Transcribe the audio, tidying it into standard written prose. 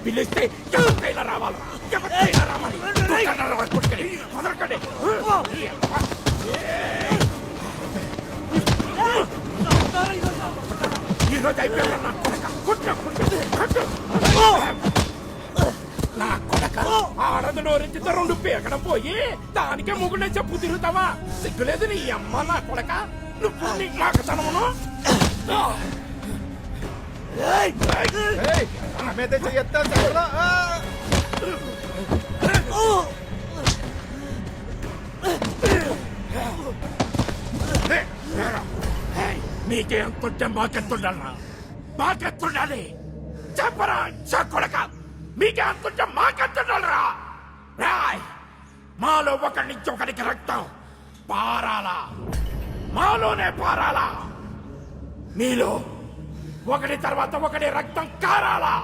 పిలిస్తే ఎవరికైనా రావాలి, ఎవరికైనా రావాలి. కొట్టుకొని మొదలకండి. ఈరోజు అయిపోయాడు నా కొడక. నా కొడక ఆడదు నోరించితే 2 పీకడం పోయి దానికే ముగ్గునే చెప్పు తిరుగుతావా? సిగ్గులేదు నీ అమ్మ నా కొడక. నువ్వు నీ మాకతనమును నీకేంతుంటే మాకెత్తుండాలరా, మాకెత్తుండాలి. చెప్పరా కొడక, మీకేంతుంటే మాకెత్తుండాలరా. రాయ్, మాలో ఒకరి నుంచి ఒకరికి రక్తం పారాలా, మాలోనే పారాలా. మీలో ఒకటి తర్వాత ఒకటి రక్తం కారాలా.